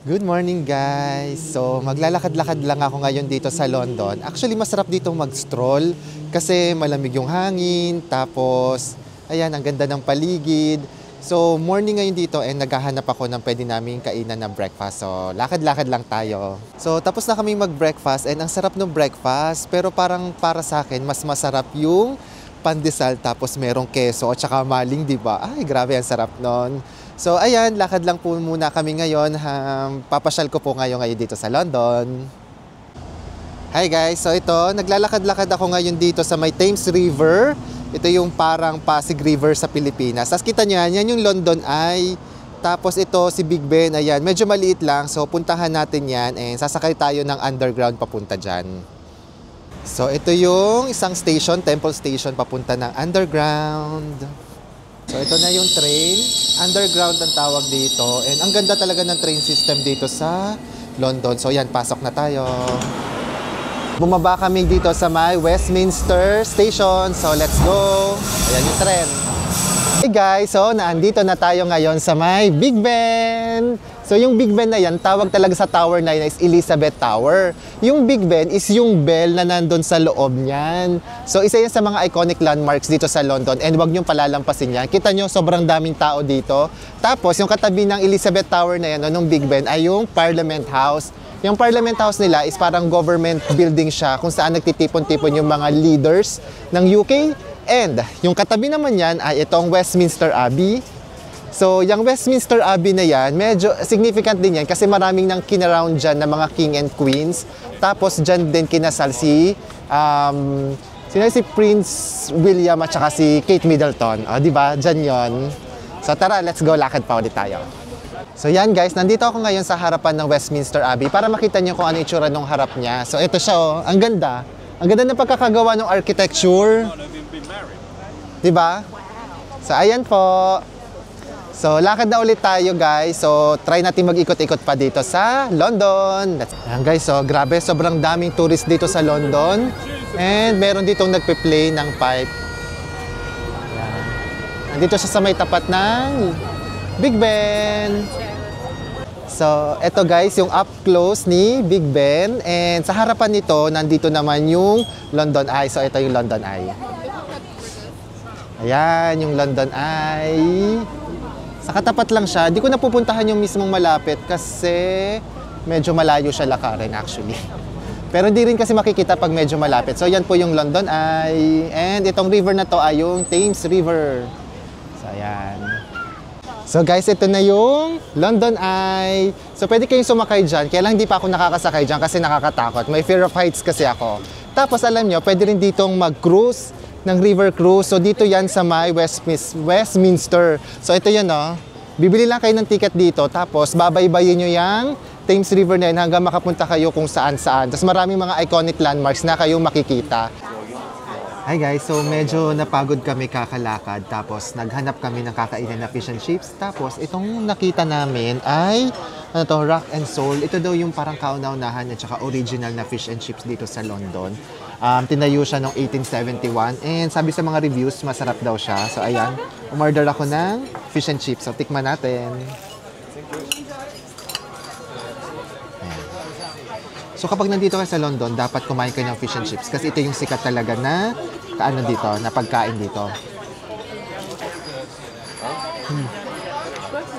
Good morning guys! So maglalakad-lakad lang ako ngayon dito sa London. Actually masarap dito mag-stroll kasi malamig yung hangin, tapos ayan, ang ganda ng paligid. So morning ngayon dito and naghahanap ako ng pwede naming kainan ng breakfast. So lakad-lakad lang tayo. So tapos na kami mag-breakfast and ang sarap ng breakfast, pero parang para sa akin mas masarap yung pandesal tapos merong keso at saka maling, di ba? Ay, grabe, ang sarap nun. So ayan, lakad lang po muna kami ngayon. Papasyal ko po ngayon dito sa London. Hi guys, so ito, naglalakad-lakad ako ngayon dito sa may Thames River. Ito yung parang Pasig River sa Pilipinas. Tapos kita nyo yan yung London Eye. Tapos ito si Big Ben, ayan, medyo maliit lang. So puntahan natin yan and sasakay tayo ng underground papunta dyan. So ito yung isang station, Temple Station, papunta ng underground. So ito na yung train, underground ang tawag dito, and ang ganda talaga ng train system dito sa London. So yan, pasok na tayo. Bumaba kami dito sa may Westminster Station, so let's go. Ayan yung tren. Hey guys, so naandito na tayo ngayon sa may Big Ben. So yung Big Ben na yan, tawag talaga sa tower na yan is Elizabeth Tower. Yung Big Ben is yung bell na nandun sa loob niyan. So isa yan sa mga iconic landmarks dito sa London and wag niyong palalampasin yan. Kita nyo, sobrang daming tao dito. Tapos yung katabi ng Elizabeth Tower na yan, nung Big Ben, ay yung Parliament House. Yung Parliament House nila is parang government building siya kung saan nagtitipon-tipon yung mga leaders ng UK. And yung katabi naman yan ay itong Westminster Abbey. So, yung Westminster Abbey na yan, medyo significant din yan kasi maraming nang kinaround dyan ng mga king and queens. Tapos, dyan din kinasal si Prince William at saka si Kate Middleton. O, diba? Dyan yon. So, tara, let's go. Lakad pa ulit tayo. So, yan guys. Nandito ako ngayon sa harapan ng Westminster Abbey para makita nyo kung ano yung itsura ng harap niya. So, ito siya, oh. Ang ganda. Ang ganda ng pagkakagawa ng architecture. Diba? So, ayan po. So, lakad na ulit tayo guys. So, try natin mag-ikot-ikot pa dito sa London. Ayan guys, so grabe, sobrang daming tourist dito sa London. And meron ditong nagpe-play ng pipe. Ayan. Nandito siya sa may tapat ng Big Ben. So, eto guys, yung up close ni Big Ben. And sa harapan nito, nandito naman yung London Eye. So, ito yung London Eye. Ayan, yung London Eye. Sa katapat lang siya. Di ko napupuntahan yung mismong malapit kasi medyo malayo siya lakarin actually. Pero hindi rin kasi makikita pag medyo malapit. So yan po yung London Eye. And itong river na to ay yung Thames River. So ayan. So guys, ito na yung London Eye. So pwede kayong sumakay dyan. Kaya lang hindi pa ako nakakasakay dyan kasi nakakatakot. May fear of heights kasi ako. Tapos alam nyo, pwede rin ditong mag-cruise ng river cruise. So dito yan sa may Westminster. So ito yan, oh. Bibili lang kayo ng ticket dito tapos babaybayin nyo yung Thames River na yan hanggang makapunta kayo kung saan-saan. Tapos maraming mga iconic landmarks na kayong makikita. Hi guys, so medyo napagod kami kakalakad tapos naghanap kami ng kakainan na fish and chips. Tapos itong nakita namin ay ano to, Rock and Soul. Ito daw yung parang kauna-unahan at saka original na fish and chips dito sa London. Tinayo siya noong 1871 and sabi sa mga reviews, masarap daw siya. So ayan, umorder ako ng fish and chips. So tikman natin. Ayan. So kapag nandito kayo sa London, dapat kumain kayo ng fish and chips kasi ito yung sikat talaga na kaano dito, na pagkain dito.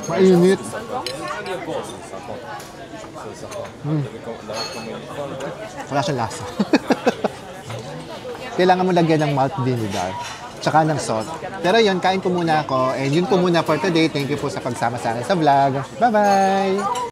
Mainit. Wala siyang lasa. Kailangan mo lagyan ng malt vinegar tsaka ng salt. Pero yun, kain po muna ako and yun po muna for today. Thank you po sa pagsama sa akin sa vlog. Bye-bye!